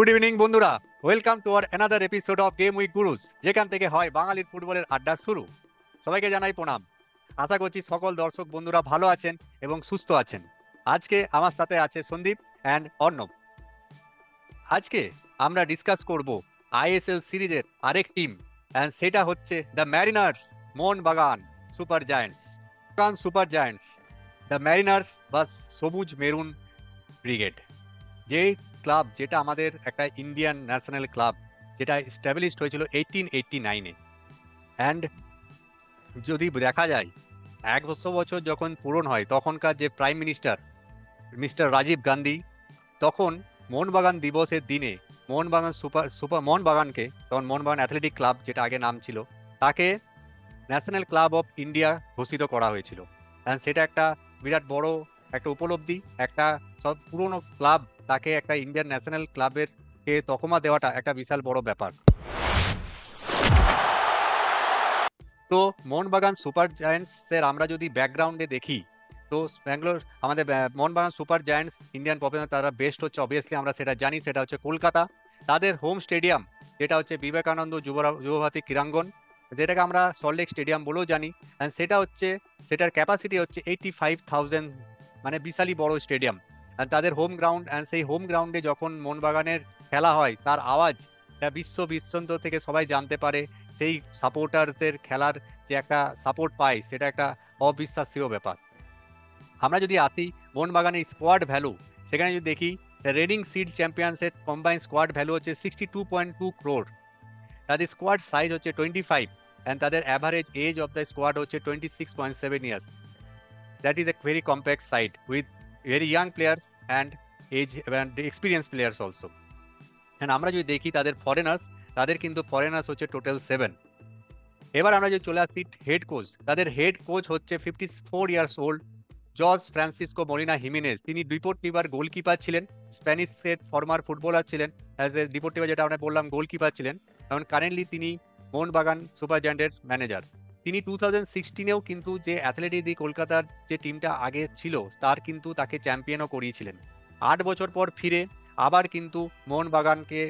Good evening বন্ধুরা, welcome to our another episode of game with গুরুস, যেখান থেকে হয় বাঙালির ফুটবলের আড্ডা শুরু। সবাইকে জানাই প্রণাম। আশা করছি সকল দর্শক বন্ধুরা ভালো আছেন এবং সুস্থ আছেন। আজকে আমার সাথে আছে সন্দীপ অ্যান্ড অর্ণব। আজকে আমরা ডিসকাস করব আইএসএল সিরিজের আরেক টিম, অ্যান্ড সেটা হচ্ছে the Mariners Mohun Bagan super giants. Super giants, the Mariners বা সবুজ মেরুন ব্রিগেড, যে ক্লাব যেটা আমাদের একটা ইন্ডিয়ান ন্যাশনাল ক্লাব, যেটা স্ট্যাবলিশড হয়েছিল 1889-এ। অ্যান্ড যদি দেখা যায় 100 বছর যখন পূরণ হয়, তখনকার যে prime minister mister Rajib Gandhi, তখন মোহনবাগান দিবসের দিনে মোহনবাগান সুপার সুপার মোহনবাগানকে, তখন মোহনবাগান অ্যাথলেটিক ক্লাব যেটা আগে নাম ছিল, তাকে ন্যাশনাল ক্লাব অফ ইন্ডিয়া ঘোষিত করা হয়েছিল। অ্যান্ড সেটা একটা বিরাট বড় একটা উপলব্ধি। একটা সব পুরনো ক্লাব, তাকে একটা ইন্ডিয়ান ন্যাশনাল ক্লাবের কে তকমা দেওয়াটা একটা বিশাল বড় ব্যাপার। তো মোহনবাগান সুপার জায়ান্টসের আমরা যদি ব্যাকগ্রাউন্ডে দেখি, তো ব্যাঙ্গালোর আমাদের Mohun Bagan super giants Indian popular, তারা বেস্ট হচ্ছে অবভিয়াসলি আমরা সেটা জানি, সেটা হচ্ছে কলকাতা। তাদের হোম স্টেডিয়াম যেটা হচ্ছে বিবেকানন্দ যুবভারতী ক্রীড়াঙ্গন, যেটাকে আমরা সল্টলেক স্টেডিয়াম বলেও জানি। অ্যান্ড সেটার ক্যাপাসিটি হচ্ছে 85,000, মানে বিশালই বড় স্টেডিয়াম। আর তাদের হোম গ্রাউন্ড, অ্যান্ড সেই হোম গ্রাউন্ডে যখন মোহনবাগানের খেলা হয়, তার আওয়াজ বিশ্বন্ত থেকে সবাই জানতে পারে। সেই সাপোর্টারদের খেলার যে একটা সাপোর্ট পায়, সেটা একটা অবিশ্বাস্য ব্যাপার। আমরা যদি আসি মোহনবাগানের স্কোয়াড ভ্যালু, সেখানে যদি দেখি রেডিং সিড চ্যাম্পিয়ন্সের কম্বাইন স্কোয়াড ভ্যালু হচ্ছে 62.2 crore। তাদের স্কোয়াড সাইজ হচ্ছে 25, অ্যান্ড তাদের average age of the squad হচ্ছে 26.7 years. That is a very compact side with very young players and age and experience players also. And আমরা যদি দেখি তাদের foreigners, তাদের কিন্তু ফরেনার্স হচ্ছে টোটাল 7। এবার আমরা যদি চলে আসি হেড কোচ, তাদের হেড কোচ হচ্ছে 54 years old George Francisco Molina Jimenez. তিনি ডিপোর্টিভার গোলকিপার ছিলেন, স্প্যানিশের ফর্মার ফুটবলার ছিলেন, অ্যাজ এ ডিপোর্টিভা যেটা আমরা বললাম গোলকিপার ছিলেন। কারণ কারেন্টলি তিনি মোহনবাগান সুপার জায়ান্টের ম্যানেজার। তিনি 2016-এও কিন্তু যে অ্যাথলেটিক দি কলকাতার যে টিমটা আগে ছিল, তার কিন্তু তাকে চ্যাম্পিয়নও করিয়েছিলেন। 8 বছর পর ফিরে আবার কিন্তু মোহনবাগানকে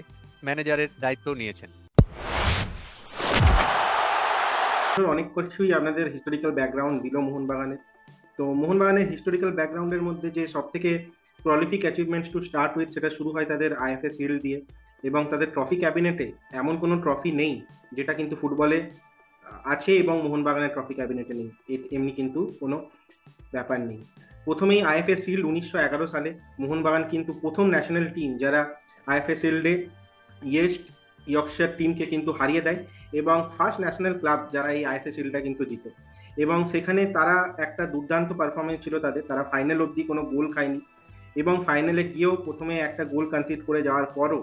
ম্যানেজারের দায়িত্ব নিয়েছেন। অনেক কিছুই আপনাদের হিস্টোরিক্যাল ব্যাকগ্রাউন্ড দিল মোহনবাগানের। তো মোহনবাগানের হিস্টোরিক্যাল ব্যাকগ্রাউন্ডের মধ্যে যে সব থেকে prolific achievements to start with, সেটা শুরু হয় তাদের আইএফএ শিল্ড দিয়ে। এবং তাদের ট্রফি ক্যাবিনেটে এমন কোনো ট্রফি নেই যেটা কিন্তু ফুটবলে আছে এবং মোহনবাগানের ট্রফি ক্যাবিনেটে নেই, এমনি কিন্তু কোনো ব্যাপার নেই। প্রথমেই আইএফএ শিল্ড 1911 সালে মোহনবাগান কিন্তু প্রথম ন্যাশনাল টিম যারা আইএফএ শিল্ডে ইয়েস্ট ইয়র্কশায়ার টিমকে কিন্তু হারিয়ে দেয়, এবং ফার্স্ট ন্যাশনাল ক্লাব যারা এই আইএফএ শিল্ডটা কিন্তু জিতে। এবং সেখানে তারা একটা দুর্দান্ত পারফরমেন্স ছিল তাদের, তারা ফাইনাল অবধি কোনো গোল খায়নি, এবং ফাইনালে গিয়েও প্রথমে একটা গোল কনসিড করে যাওয়ার পরও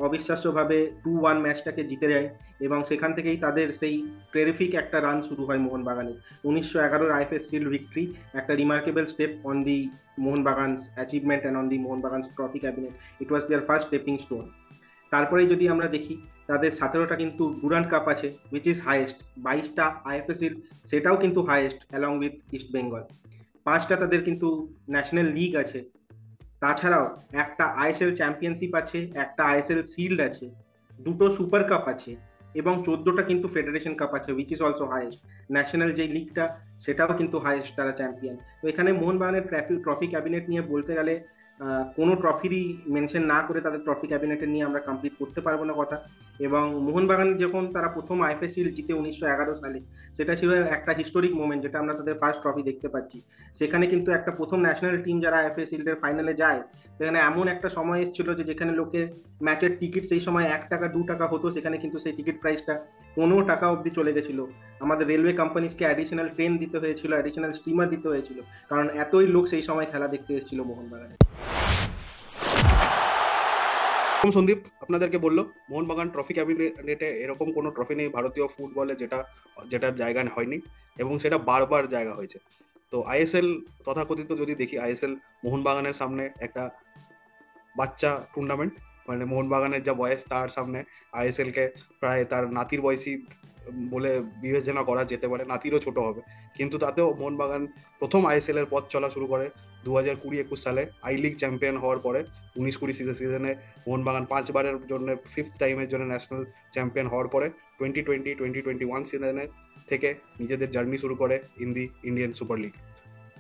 অবিশ্বাস্যভাবে 2-1 ম্যাচটাকে জিতে যায়। এবং সেখান থেকেই তাদের সেই টেরিফিক একটা রান শুরু হয় মোহনবাগানের। 1911 আইএফএ শিল্ড ভিক্টরি একটা remarkable step on the Mohun Bagan's achievement and on the Mohun Bagan's trophy cabinet. It was their first stepping stone. তারপরে যদি আমরা দেখি তাদের 17টা কিন্তু ডুরান্ড কাপ আছে, উইচ ইজ হাইয়েস্ট। 22টা আইএফএ শিল্ড, সেটাও কিন্তু highest along with East Bengal. 5টা তাদের কিন্তু ন্যাশনাল লিগ আছে। তাছাড়াও একটা আইএসএল চ্যাম্পিয়নশিপ আছে, একটা আইএসএল শিল্ড আছে, 2টো সুপার কাপ আছে, এবং 14টা কিন্তু ফেডারেশন কাপ আছে, which is also highest. National যে লিগটা, সেটাও কিন্তু হাইয়েস্ট, তারা চ্যাম্পিয়ন। তো এখানে মোহনবাগানের ট্রফি ক্যাবিনেট নিয়ে বলতে গেলে কোনো ট্রফিরই মেনশন না করে তাদের ট্রফি ক্যাবিনেটে নিয়ে আমরা কমপ্লিট করতে পারবো না কথা। এবং মোহনবাগান যখন তারা প্রথম আইএফএ শিল্ড জিতে 1911 সালে, সেটা ছিল একটা হিস্টোরিক মোমেন্ট, যেটা আমরা তাদের ফার্স্ট ট্রফি দেখতে পাচ্ছি। সেখানে কিন্তু একটা প্রথম ন্যাশনাল টিম যারা আইএফএ শিল্ডের ফাইনালে যায়, সেখানে এমন একটা সময় এসেছিল যে যেখানে লোকের ম্যাচের টিকিট সেই সময় 1 টাকা 2 টাকা হতো, সেখানে কিন্তু সেই টিকিট প্রাইসটা 15 টাকা অবধি চলে গেছিল। আমাদের রেলওয়ে কোম্পানিজকে অ্যাডিশনাল ট্রেন দিতে হয়েছিল, অ্যাডিশনাল স্টিমার দিতে হয়েছিল, কারণ এতই লোক সেই সময় খেলা দেখতে এসেছিল মোহনবাগানে। সন্দীপ আপনাদেরকে বললো মোহনবাগান ট্রফি ক্যাবিনেটে এরকম কোনো ট্রফি নেই ভারতীয় ফুটবলে যেটার জায়গা হয়নি, এবং সেটা বারবার জায়গা হয়েছে। তো আইএসএল তথাকথিত যদি দেখি, আইএসএল মোহনবাগানের সামনে একটা বাচ্চা টুর্নামেন্ট, মানে মোহনবাগানের যা বয়স তার সামনে আইএসএল কে প্রায় তার নাতির বয়সী বলে বিবেচনা করা যেতে পারে, নাতিরও ছোট হবে, কিন্তু তাতেও মোহনবাগান প্রথম আইএসএল এর পথ চলা শুরু করে 2020-21 সালে আই লিগ চ্যাম্পিয়ন হওয়ার পরে। 19-20 সিজনে মোহনবাগান 5বারের জন্য, 5th টাইমের জন্য ন্যাশনাল চ্যাম্পিয়ন হওয়ার পরে 2020-2021 সিজনে থেকে নিজেদের জার্নি শুরু করে in the Indian super league.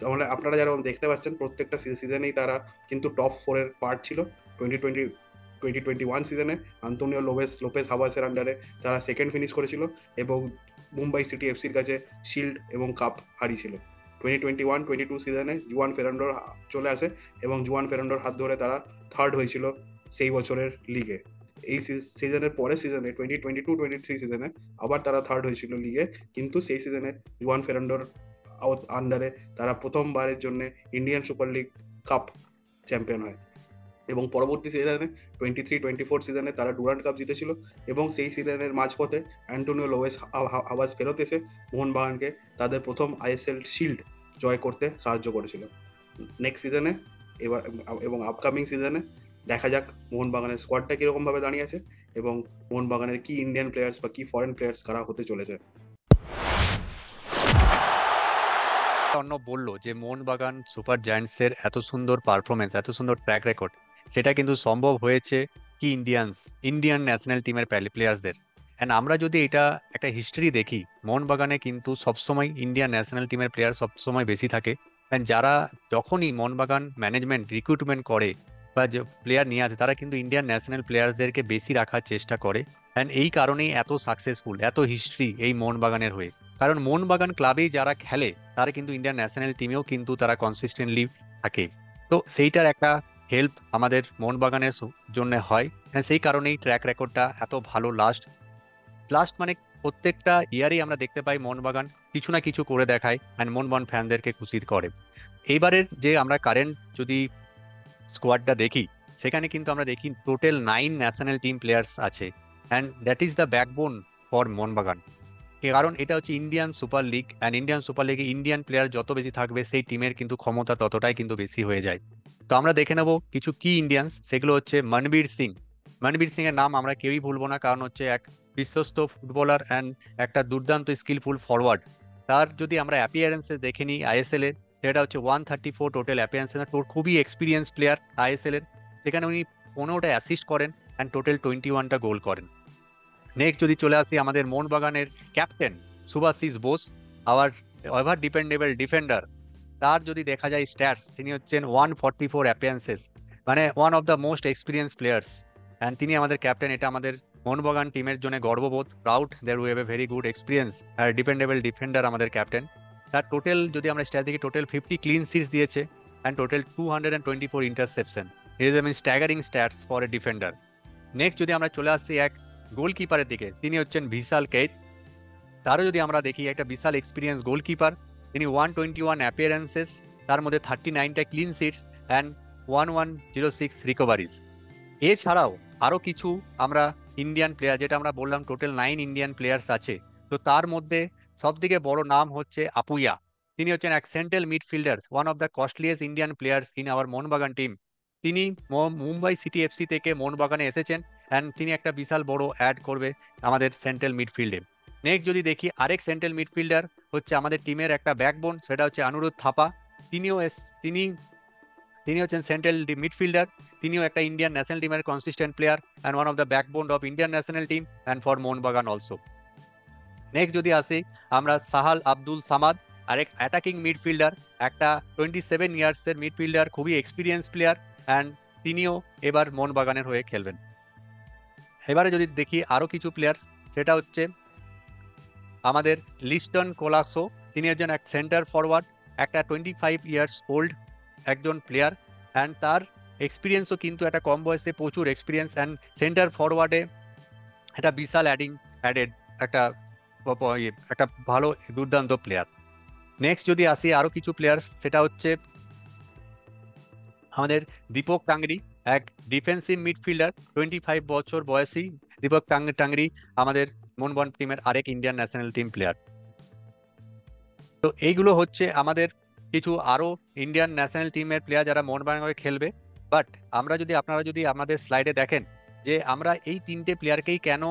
তাহলে আপনারা যেরকম দেখতে পাচ্ছেন প্রত্যেকটা সিজনেই তারা কিন্তু টপ 4-এর পার্ট ছিল। 2021 সিজনে আন্তোনিও লোপেস হাবাসের আন্ডারে তারা সেকেন্ড ফিনিশ করেছিল এবং মুম্বাই সিটি এফসির কাছে শিল্ড এবং কাপ হারিয়েছিল। 2021-22 সিজনে জুয়ান ফেরান্ডোর চলে আসে এবং জুয়ান ফেরান্ডোর হাত ধরে তারা থার্ড হয়েছিল সেই বছরের লিগে। এই সিজনের পরের সিজনে 2022-23 সিজনে আবার তারা থার্ড হয়েছিল লিগে, কিন্তু সেই সিজনে জুয়ান ফেরান্ডোর আন্ডারে তারা প্রথমবারের জন্য Indian super league cup champion হয় এবং পরবর্তী সিজনে 23-24 সিজনে তারা ডুরান্ড কাপ জিতেছিল এবং সেই সিজনের মাঝপথে অ্যান্টোনিও লোপেস হাবাস ফেরত এসে মোহনবাগানকে তাদের প্রথম আইএসএল শিল্ড জয় করতে সাহায্য করেছিল। নেক্সট সিজনে এবার এবং আপকামিং সিজনে দেখা যাক মোহনবাগানের স্কোয়াডটা কিরকম ভাবে দাঁড়িয়ে আছে এবং মোহনবাগানের কি ইন্ডিয়ান প্লেয়ার্স বা কি ফরেন প্লেয়ার্স কারা হতে চলেছে। অন্য বললো যে মোহনবাগান সুপার জায়ান্টসের এত সুন্দর পারফরমেন্স, এত সুন্দর ট্র্যাক রেকর্ড, সেটা কিন্তু সম্ভব হয়েছে কি ইন্ডিয়ান ন্যাশনাল টিমের প্লেয়ার্সদের। অ্যান্ড আমরা যদি এটা একটা হিস্ট্রি দেখি, মোহনবাগানে কিন্তু সবসময় ইন্ডিয়ান ন্যাশনাল টিমের প্লেয়ার সবসময় বেশি থাকে। অ্যান্ড যারা যখনই মোহনবাগান ম্যানেজমেন্ট রিক্রুটমেন্ট করে বা যে প্লেয়ার নিয়ে আসে, তারা কিন্তু ইন্ডিয়ান ন্যাশনাল প্লেয়ার্সদেরকে বেশি রাখার চেষ্টা করে। অ্যান্ড এই কারণেই এত সাকসেসফুল, এত হিস্ট্রি এই মোহনবাগানের হয়ে। কারণ মোহনবাগান ক্লাবেই যারা খেলে তারা কিন্তু ইন্ডিয়ান ন্যাশনাল টিমেও কিন্তু তারা কনসিস্টেন্টলি থাকে। তো সেইটার একটা হেল্প আমাদের মোহনবাগানের জন্য হয়। হ্যাঁ, সেই কারণেই ট্র্যাক রেকর্ডটা এত ভালো। লাস্ট মানে প্রত্যেকটা ইয়ারেই আমরা দেখতে পাই মোহনবাগান কিছু না কিছু করে দেখায় অ্যান্ড মোহনবাগান ফ্যানদেরকে খুশি করে। এইবারের যে আমরা কারেন্ট যদি স্কোয়াডটা দেখি, সেখানে কিন্তু আমরা দেখি টোটাল 9 ন্যাশনাল টিম প্লেয়ার্স আছে। And that is the backbone for Mohun Bagan. কারণ এটা হচ্ছে Indian super league, and Indian super লিগে ইন্ডিয়ান প্লেয়ার যত বেশি থাকবে সেই টিমের কিন্তু ক্ষমতা ততটাই কিন্তু বেশি হয়ে যায়। তো আমরা দেখে নেব কিছু কি ইন্ডিয়ান্স, সেগুলো হচ্ছে মনবীর সিং। মনবীর সিং এর নাম আমরা কেউই ভুলবো না, কারণ হচ্ছে এক বিশ্বস্ত ফুটবলার অ্যান্ড একটা দুর্দান্ত স্কিলফুল ফরওয়ার্ড। তার যদি আমরা অ্যাপিয়ারেন্সে দেখে নিই আইএসএল এর, সেটা হচ্ছে 134 টোটাল অ্যাপিয়ারেন্স। খুবই এক্সপিরিয়েন্স প্লেয়ার আইএসএল এর। সেখানে উনি 15টা অ্যাসিস্ট করেন অ্যান্ড টোটাল 21টা গোল করেন। নেক্সট যদি চলে আসি আমাদের মোহনবাগানের captain Subhasish Bose, our ever dependable defender. তার যদি দেখা যায় স্ট্যাটস, তিনি হচ্ছেন 144 অ্যাপিয়ারেন্সেস, মানে one of the most experience players. And তিনি আমাদের ক্যাপ্টেন। এটা আমাদের মোহনবাগান টিমের জন্য গর্ববোধ, proud that we have a very good experience R dependable defender আমাদের ক্যাপ্টেন। তার টোটাল যদি আমরা স্ট্যাট দেখি, টোটাল 50 ক্লিন সিটস দিয়েছে and total 224 intussusception. It is mean staggering stats for a defender. Next যদি আমরা চলে আসছি এক গোলকিপারের দিকে, তিনি হচ্ছেন ভিশাল কেইত। তারও যদি আমরা দেখি, একটা বিশাল এক্সপিরিয়েন্স গোলকিপার। তিনি 121 অ্যাপিয়ারেন্সেস, তার মধ্যে 39টা ক্লিন সিটস অ্যান্ড 1106 রিকভারিজ। এছাড়াও আরও কিছু আমরা ইন্ডিয়ান প্লেয়ার, যেটা আমরা বললাম টোটাল 9 ইন্ডিয়ান প্লেয়ার্স আছে, তো তার মধ্যে সব থেকে বড় নাম হচ্ছে আপুইয়া। তিনি হচ্ছেন এক central midfielder, one of the costliest Indian players in our Mohun Bagan team. তিনি মুম্বাই সিটি এফসি থেকে মোহনবাগানে এসেছেন অ্যান্ড তিনি একটা বিশাল বড় অ্যাড করবে আমাদের সেন্ট্রাল মিডফিল্ডে। নেক্সট যদি দেখি আরেক সেন্ট্রাল মিডফিল্ডার হচ্ছে আমাদের টিমের একটা ব্যাকবোন, সেটা হচ্ছে অনুরোধ থাপা। তিনি হচ্ছেন সেন্ট্রাল মিডফিল্ডার। তিনিও একটা ইন্ডিয়ান ন্যাশনাল টিমের consistent player and one of the backbone of Indian national team and for Mohun Bagan also. Next যদি আসি আমরা সাহাল আব্দুল সামাদ, আরেক অ্যাটাকিং মিডফিল্ডার, একটা 27 ইয়ার্সের মিডফিল্ডার, খুবই এক্সপিরিয়েন্স প্লেয়ার অ্যান্ড তিনিও এবার মোহনবাগানের হয়ে খেলবেন। এবারে যদি দেখি আরও কিছু প্লেয়ার, সেটা হচ্ছে আমাদের লিস্টন কোলাক্সো। তিনি একজন এক সেন্টার ফরওয়ার্ড, একটা 25 ইয়ার্স ওল্ড একজন প্লেয়ার অ্যান্ড তার এক্সপিরিয়েন্সও কিন্তু একটা কম বয়সে প্রচুর এক্সপিরিয়েন্স অ্যান্ড সেন্টার ফরওয়ার্ডে একটা বিশাল অ্যাডেড একটা ভালো দুর্দান্ত প্লেয়ার। নেক্সট যদি আসি আরও কিছু প্লেয়ার্স, সেটা হচ্ছে আমাদের দীপক টাংরি, এক ডিফেন্সিভ মিডফিল্ডার, 25 বছর বয়সী দীপক টাংরি আমাদের মোহনবাগান টিমের আরেক ইন্ডিয়ান ন্যাশনাল টিম প্লেয়ার। তো এইগুলো হচ্ছে আমাদের কিছু আরও ইন্ডিয়ান ন্যাশনাল টিমের প্লেয়ার যারা মোহনবাগানে খেলবে। বাট আপনারা যদি আমাদের স্লাইডে দেখেন যে আমরা এই 3টে প্লেয়ারকেই কেন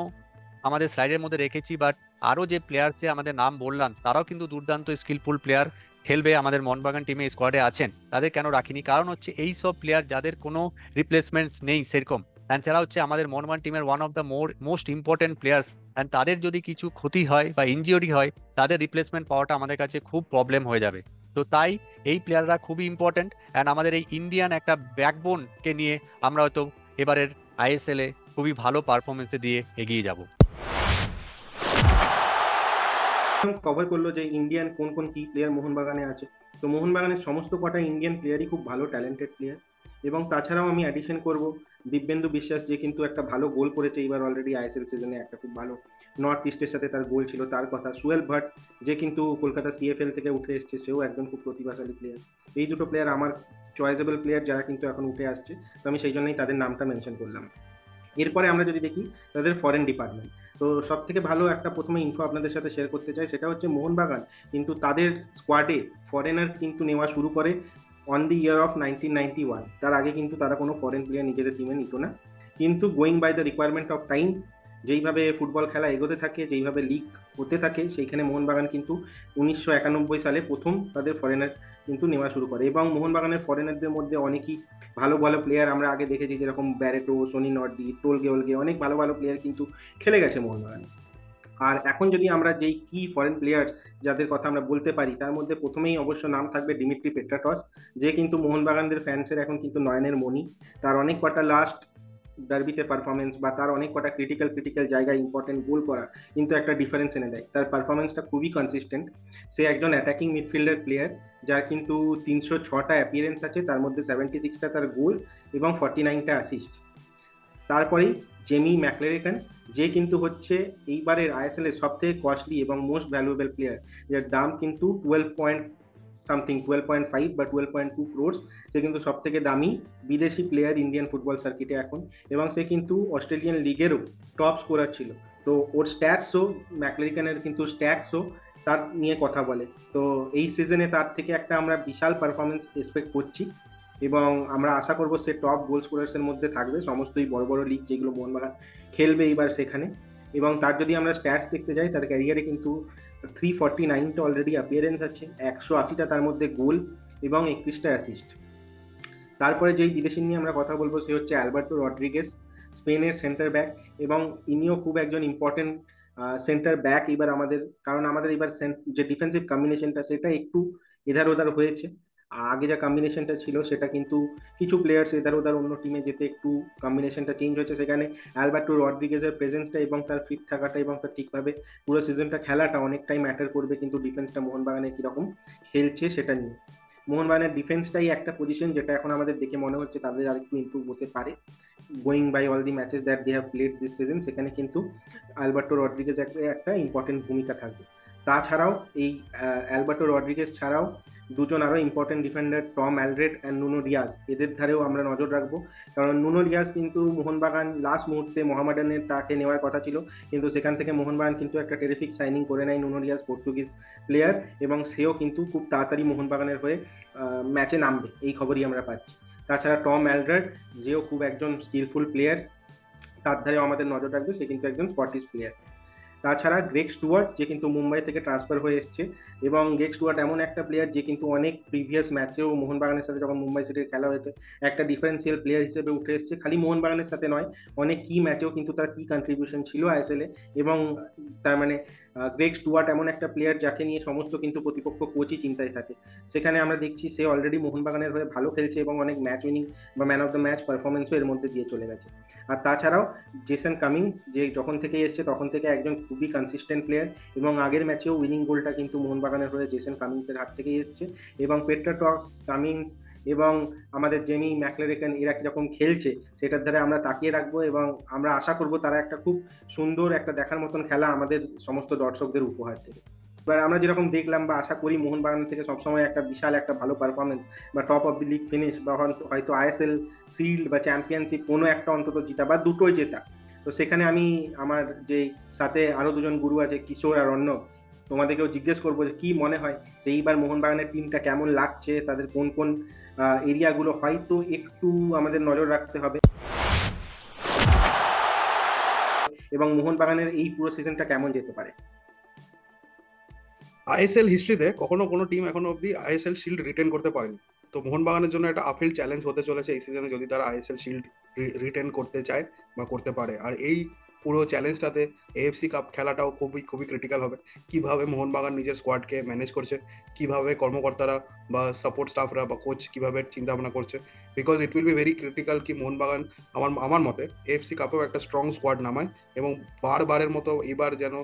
আমাদের স্লাইডের মধ্যে রেখেছি, বাট আরো যে প্লেয়ার যে আমাদের নাম বললাম তারাও কিন্তু দুর্দান্ত স্কিলফুল প্লেয়ার খেলবে আমাদের মোহনবাগান টিমে স্কোয়াডে আছেন। তাদের কেন রাখিনি, কারণ হচ্ছে এই সব প্লেয়ার যাদের কোনো রিপ্লেসমেন্ট নেই সেরকম, অ্যান্ড তারা হচ্ছে আমাদের মোহনবাগান টিমের one of the most important players, and তাদের যদি কিছু ক্ষতি হয় বা ইনজিওরি হয় তাদের রিপ্লেসমেন্ট পাওয়াটা আমাদের কাছে খুব প্রবলেম হয়ে যাবে। তো তাই এই প্লেয়াররা খুবই ইম্পর্টেন্ট, অ্যান্ড আমাদের এই ইন্ডিয়ান একটা ব্যাকবোনকে নিয়ে আমরা হয়তো এবারের আইএসএল এ খুবই ভালো পারফরমেন্সে দিয়ে এগিয়ে যাব। কভার করলো যে ইন্ডিয়ান কোন কোন কি প্লেয়ার মোহনবাগানে আছে। তো মোহনবাগানের সমস্ত কটা ইন্ডিয়ান প্লেয়ারই খুব ভালো ট্যালেন্টেড প্লেয়ার, এবং তাছাড়াও আমি অ্যাডিশন করব দিব্যেন্দু বিশ্বাস, যে কিন্তু একটা ভালো গোল করেছে এইবার অলরেডি আইএসএল সিজনে, একটা খুব ভালো নর্থ ইস্টের সাথে তার গোল ছিল তার কথা। সুয়েল ভাট, যে কিন্তু কলকাতা সিএফএল থেকে উঠে এসছে, সেও একদম খুব প্রতিভাশালী প্লেয়ার। এই দুটো প্লেয়ার আমার চয়েসেবল প্লেয়ার যারা কিন্তু এখন উঠে আসছে, তো আমি সেই জন্যই তাদের নামটা মেনশন করলাম। এরপরে আমরা যদি দেখি তাদের ফরেন ডিপার্টমেন্ট, তো সব থেকে ভালো একটা প্রথমে ইনফো আপনাদের সাথে শেয়ার করতে চাই, সেটা হচ্ছে মোহনবাগান কিন্তু তাদের স্কোয়াডে ফরেনার কিন্তু নেওয়া শুরু করে অন দি ইয়ার অফ 1991। তার আগে কিন্তু তারা কোনো ফরেন প্লেয়ার নিজেদের টিমে নিত না, কিন্তু going by the requirement of time, যেইভাবে ফুটবল খেলা এগোতে থাকে, যেইভাবে লিগ হতে থাকে, সেইখানে মোহনবাগান কিন্তু 1991 সালে প্রথম তাদের ফরেনার কিন্তু নেওয়া শুরু করে। এবং মোহনবাগানের ফরেনারদের মধ্যে অনেকই ভালো ভালো প্লেয়ার আমরা আগে দেখেছি, যেরকম ব্যারেটো, সোনি নর্দি, টোলগে ওলগে, অনেক ভালো ভালো প্লেয়ার কিন্তু খেলে গেছে মোহনবাগানে। আর এখন যদি আমরা যেই কি ফরেন প্লেয়ার্স যাদের কথা আমরা বলতে পারি, তার মধ্যে প্রথমেই অবশ্য নাম থাকবে ডিমিট্রি পেট্রাটস, যে কিন্তু মোহনবাগানদের ফ্যান্সের এখন কিন্তু নয়নের মণি। তার অনেক কটা লাস্ট ডার্বিতে পারফরমেন্স বা তার অনেক কটা ক্রিটিক্যাল জায়গায় ইম্পর্টেন্ট গোল করা কিন্তু একটা ডিফারেন্স এনে দেয়। তার পারফরমেন্সটা খুবই কনসিস্টেন্ট। সে একজন অ্যাটাকিং মিডফিল্ডার প্লেয়ার, যার কিন্তু 306টা অ্যাপিয়ারেন্স আছে, তার মধ্যে 76টা তার গোল এবং 49টা অ্যাসিস্ট। তারপরেই জেমি ম্যাকলেরেকান, যে কিন্তু হচ্ছে এইবারের আইএসএল এর সব থেকে কস্টলি এবং মোস্ট ভ্যালুয়েবল প্লেয়ার, যার দাম কিন্তু 12.5 বা 12.2 ক্রোর্স। সে কিন্তু সব থেকে দামি বিদেশি প্লেয়ার ইন্ডিয়ান ফুটবল সার্কিটে এখন, এবং সে কিন্তু অস্ট্রেলিয়ান লিগেরও টপ স্কোরার ছিল। তো ওর স্ট্যাটসও, ম্যাকলেরিকানের কিন্তু স্ট্যাটসও তার নিয়ে কথা বলে। তো এই সিজনে তার থেকে একটা আমরা বিশাল পারফরমেন্স এক্সপেক্ট করছি, এবং আমরা আশা করব সে টপ গোল স্কোরার্সের মধ্যে থাকবে সমস্তই বড় বড় লিগ যেগুলো মোহনবাগান খেলবে এইবার সেখানে। এবং তার যদি আমরা স্ট্যাটস দেখতে যাই, তার ক্যারিয়ারে কিন্তু 349টা অলরেডি অ্যাপিয়ারেন্স আছে, 180টা তার মধ্যে গোল এবং 31টা অ্যাসিস্ট। তারপরে যেই বিদেশি নিয়ে আমরা কথা বলবো সে হচ্ছে অ্যালবার্টো রড্রিগেজ, স্পেনের সেন্টার ব্যাক, এবং ইনিও খুব একজন ইম্পর্টেন্ট সেন্টার ব্যাক এবার আমাদের, কারণ আমাদের এবার যে ডিফেন্সিভ কম্বিনেশনটা সেটা একটু এধার ওধার হয়েছে। আগে যা কম্বিনেশনটা ছিল সেটা কিন্তু কিছু প্লেয়ার্স এধার ওধার অন্য টিমে যেতে একটু কম্বিনেশনটা চেঞ্জ হয়েছে, সেখানে অ্যালবার্টো রড্রিগেজের প্রেজেন্সটা এবং তার ফিট থাকাটা এবং তার ঠিকভাবে পুরো সিজনটা খেলাটা অনেকটাই ম্যাটার করবে কিন্তু ডিফেন্সটা মোহনবাগানে কীরকম খেলছে সেটা নিয়ে। মোহনবাগানের ডিফেন্সটাই একটা পজিশন যেটা এখন আমাদের দেখে মনে হচ্ছে তাদের আর একটু ইমপ্রুভ হতে পারে, going by all the matches that they have played this season. সেখানে কিন্তু অ্যালবার্টো রড্রিগেজ একটা ইম্পর্টেন্ট ভূমিকা থাকবে। তাছাড়াও এই অ্যালবার্টো রড্রিগেজ ছাড়াও দুজন আরও important defender, Tom Aldred and Nuno Diaz, এদের ধারেও আমরা নজর রাখবো, কারণ নুনো ডিয়াজ কিন্তু মোহনবাগান লাস্ট মুহূর্তে মোহামেডানের তাকে নেওয়ার কথা ছিল, কিন্তু সেখান থেকে মোহনবাগান কিন্তু একটা টেরিফিক সাইনিং করে নেয় নুনো ডিয়াজ, পর্তুগিজ প্লেয়ার, এবং সেও কিন্তু খুব তাড়াতাড়ি মোহনবাগানের হয়ে ম্যাচে নামবে এই খবরই আমরা পাচ্ছি। তাছাড়া টম অ্যালড্রেড, যেও খুব একজন স্কিলফুল প্লেয়ার, তার ধারেও আমাদের নজর রাখবে, সে কিন্তু একজন স্কটিশ প্লেয়ার। তাছাড়া গ্রেগ স্টুয়ার্ট, যে কিন্তু মুম্বাই থেকে ট্রান্সফার হয়ে এসছে, এবং গ্রেগ স্টুয়ার্ট এমন একটা প্লেয়ার যে কিন্তু অনেক প্রিভিয়াস ম্যাচেও মোহনবাগানের সাথে যখন মুম্বাই সিটির খেলা হয়েছে একটা ডিফারেন্সিয়াল প্লেয়ার হিসেবে উঠে এসছে, খালি মোহনবাগানের সাথে নয় অনেক কি ম্যাচেও কিন্তু তার কি কন্ট্রিবিউশন ছিল আইএসএলে। এবং তার মানে গ্রেগ স্টুয়ার্ট এমন একটা প্লেয়ার যাকে নিয়ে সমস্ত কিন্তু প্রতিপক্ষ কোচই চিন্তায় থাকে, সেখানে আমরা দেখছি সে অলরেডি মোহনবাগানের হয়ে ভালো খেলছে এবং অনেক ম্যাচ উইনিং বা ম্যান অফ দ্য ম্যাচ পারফরমেন্সও এর মধ্যে দিয়ে চলে গেছে। আর তাছাড়াও জেসন কামিংস, যে যখন থেকে এসছে তখন থেকে একজন খুবই কনসিস্টেন্ট প্লেয়ার, এবং আগের ম্যাচেও উইনিং গোলটা কিন্তু মোহনবাগানের হয়ে জেসন কামিংসের হাত থেকেই এসছে। এবং পেট্রাটস, কামিংস এবং আমাদের জেমি ম্যাকলেরেকান এরা কিরকম খেলছে সেটার ধারে আমরা তাকিয়ে রাখবো, এবং আমরা আশা করব তারা একটা খুব সুন্দর একটা দেখার মতন খেলা আমাদের সমস্ত দর্শকদের উপহার দেবে। এবার আমরা যেরকম দেখলাম বা আশা করি মোহনবাগান থেকে সবসময় একটা বিশাল একটা ভালো পারফরমেন্স বা top of the league finish বা হয়তো আইএসএল শিল্ড বা চ্যাম্পিয়নশিপ কোনো একটা অন্তত জিতা বা দুটোই জেতা। তো সেখানে আমি আমার যে সাথে আরও দুজন গুরু আছে, কিশোর আর অর্ণব, তোমাদেরকেও জিজ্ঞেস করবো যে কি মনে হয় যে এইবার মোহনবাগানের টিমটা কেমন লাগছে, তাদের কোন কোন এরিয়াগুলো হয়তো একটু আমাদের নজর রাখতে হবে, এবং এবং মোহনবাগানের এই পুরো সিজনটা কেমন যেতে পারে? আইএসএল হিস্ট্রিতে কখনো কোনো টিম এখনো অব্দি আইএসএল শিল্ড রিটেন করতে পারেনি। তো মোহনবাগানের জন্য একটা আপহিল চ্যালেঞ্জ হতে চলেছে এই সিজনে, যদি তারা আইএসএল শিল্ড রিটেন করতে চায় বা করতে পারে। আর এই পুরো চ্যালেঞ্জটাতে এএফসি কাপ খেলাটাও খুবই খুবই ক্রিটিক্যাল হবে। কিভাবে মোহনবাগান নিজের স্কোয়াডকে ম্যানেজ করছে, কিভাবে কর্মকর্তারা বা সাপোর্ট স্টাফরা বা কোচ কিভাবে চিন্তা ভাবনা করছে, because it will be very critical কি মোহনবাগান আমার মতে এএফসি কাপেও একটা স্ট্রং স্কোয়াড নামায় এবং বারবারের মতো এবার যেন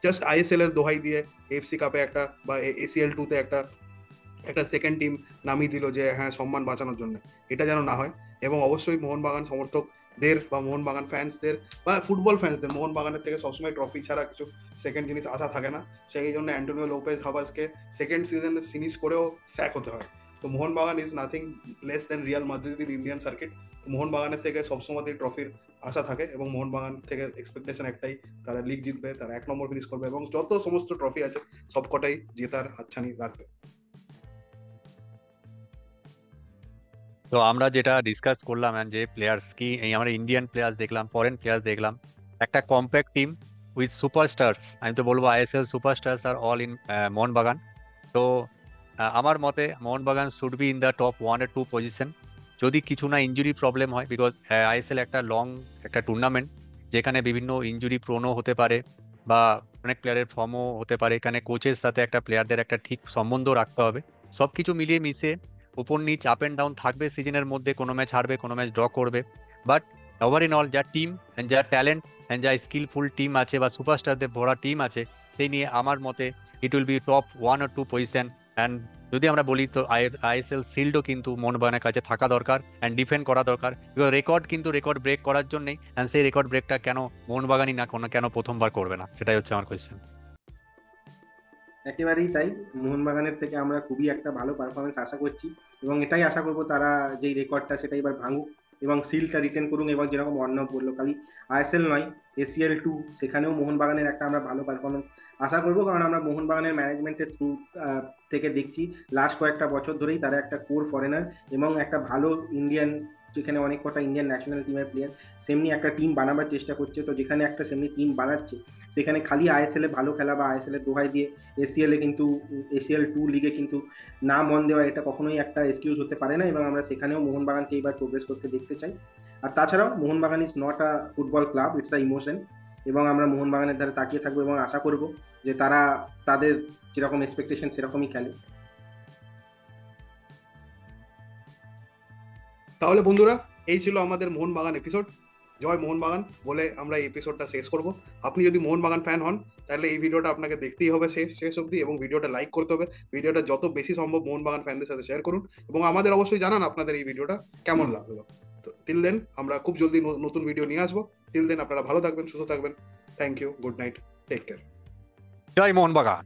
জাস্ট আইএসএল এর দোহাই দিয়ে এফসি কাপে একটা বা এসিএল 2 তে একটা একটা সেকেন্ড টিম নামিয়ে দিল যে হ্যাঁ সম্মান বাঁচানোর জন্য, এটা যেন না হয়। এবং অবশ্যই মোহনবাগান সমর্থকদের বা মোহনবাগান ফ্যান্সদের বা ফুটবল ফ্যান্সদের মোহনবাগানের থেকে সবসময় ট্রফি ছাড়া কিছু সেকেন্ড জিনিস আশা থাকে না। সেই জন্য অ্যান্টোনিও লোপেজ হাভাসকে সেকেন্ড সিজনে ফিনিশ করেও স্যাক হতে হয়। তো Mohun Bagan is nothing less than Real Madrid in Indian circuit. মোহনবাগানের থেকে সবসময় ট্রফির আশা থাকে এবং মোহনবাগান থেকে এক্সপেকটেশন একটাই, তারা লিগ জিতবে, তারা 1 নম্বর ফিনিশ করবে এবং যত সমস্ত ট্রফি আছে সবকটাই জেতার হাতছানি রাখবে। তো আমরা যেটা ডিসকাস করলাম যে প্লেয়ার্স কি এই আমরা ইন্ডিয়ান প্লেয়ার্স দেখলাম, ফরেন প্লেয়ার্স দেখলাম, একটা কম্প্যাক্ট টিম উইথ সুপারস্টার্স। আমি তো বলবো আইএসএল সুপারস্টার্স আর অল ইন মোহনবাগান। তো আমার মতে Mohun Bagan should be in the top 1 or 2 position, যদি কিছু না ইঞ্জুরি প্রবলেম হয়, বিকজ আইএসএল একটা লং একটা টুর্নামেন্ট যেখানে বিভিন্ন ইঞ্জুরি প্রোনও হতে পারে বা অনেক প্লেয়ারের ফর্মও হতে পারে। এখানে কোচের সাথে একটা প্লেয়ারদের একটা ঠিক সম্বন্ধ রাখতে হবে। সবকিছু মিলিয়ে মিশে উপর নিচ আপ অ্যান্ড ডাউন থাকবে সিজনের মধ্যে, কোনো ম্যাচ হারবে, কোনো ম্যাচ ড্র করবে, বাট ওভার ইন অল যা টিম অ্যান্ড যা ট্যালেন্ট অ্যান্ড যা স্কিলফুল টিম আছে বা সুপারস্টারদের ভরা টিম আছে, সেই নিয়ে আমার মতে it will be top 1 or 2 position. And যদি আমরা বলি তো আইএসএল শিল্ডও কিন্তু মোহনবাগানের কাছে থাকা দরকার অ্যান্ড ডিফেন্ড করা দরকার, বিকজ রেকর্ড কিন্তু রেকর্ড ব্রেক করার জন্যই, অ্যান্ড সেই রেকর্ড ব্রেকটা কেন মোহনবাগানই না কেন প্রথমবার করবে না, সেটাই হচ্ছে আমার কোয়েশ্চেন। একেবারেই তাই, মোহনবাগানের থেকে আমরা খুবই একটা ভালো পারফরমেন্স আশা করছি এবং এটাই আশা করব তারা যেই রেকর্ডটা সেটা এবার ভাঙুক এবং সিলটা রিটেন করুন। এবং যেরকম অর্ণব বললো, খালি আইএসএল নয়, এসিএল 2 সেখানেও মোহনবাগানের একটা আমরা ভালো পারফরমেন্স আশা করব, কারণ আমরা মোহনবাগানের ম্যানেজমেন্টের থ্রু থেকে দেখছি লাস্ট কয়েকটা বছর ধরেই তারা একটা কোর ফরেনার এবং একটা ভালো ইন্ডিয়ান, যেখানে অনেক কটা ইন্ডিয়ান ন্যাশনাল টিমের প্লেয়ার সেমনি একটা টিম বানাবার চেষ্টা করছে। তো যেখানে একটা সেমনি টিম বানাচ্ছে, সেখানে খালি আইএসএল এ ভালো খেলা বা আইএসএল এর দোহাই দিয়ে এসিএল এ কিন্তু এসিএল 2 লিগে কিন্তু না মন দেওয়া, এটা কখনোই একটা এক্সকিউজ হতে পারে না এবং আমরা সেখানেও মোহনবাগানকে এবার প্রোগ্রেস করতে দেখতে চাই। আর তাছাড়াও Mohun Bagan is not a football club, it's a emotion, এবং আমরা মোহনবাগানের ধারে তাকিয়ে থাকবো এবং আশা করব যে তারা তাদের যেরকম এক্সপেকটেশন সেরকমই খেলে। তাহলে বন্ধুরা, এই ছিল আমাদের মোহনবাগান এপিসোড। জয় মোহনবাগান বলে আমরা এই এপিসোডটা শেষ করব। আপনি যদি মোহনবাগান ফ্যান হন তাহলে এই ভিডিওটা আপনাকে দেখতেই হবে শেষ অবধি এবং ভিডিওটা লাইক করতে হবে। ভিডিওটা যত বেশি সম্ভব মোহনবাগান ফ্যানদের সাথে শেয়ার করুন এবং আমাদের অবশ্যই জানান আপনাদের এই ভিডিওটা কেমন লাগলো। তো টিল দেন আমরা খুব জলদি নতুন ভিডিও নিয়ে আসবো। টিল দেন আপনারা ভালো থাকবেন, সুস্থ থাকবেন। Thank you, good night, take care. জয় মোহনবাগান।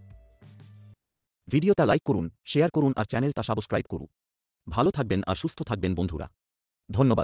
ভিডিওটা লাইক করুন, শেয়ার করুন আর চ্যানেলটা সাবস্ক্রাইব করুন। ভালো থাকবেন আর সুস্থ থাকবেন বন্ধুরা। ধন্যবাদ।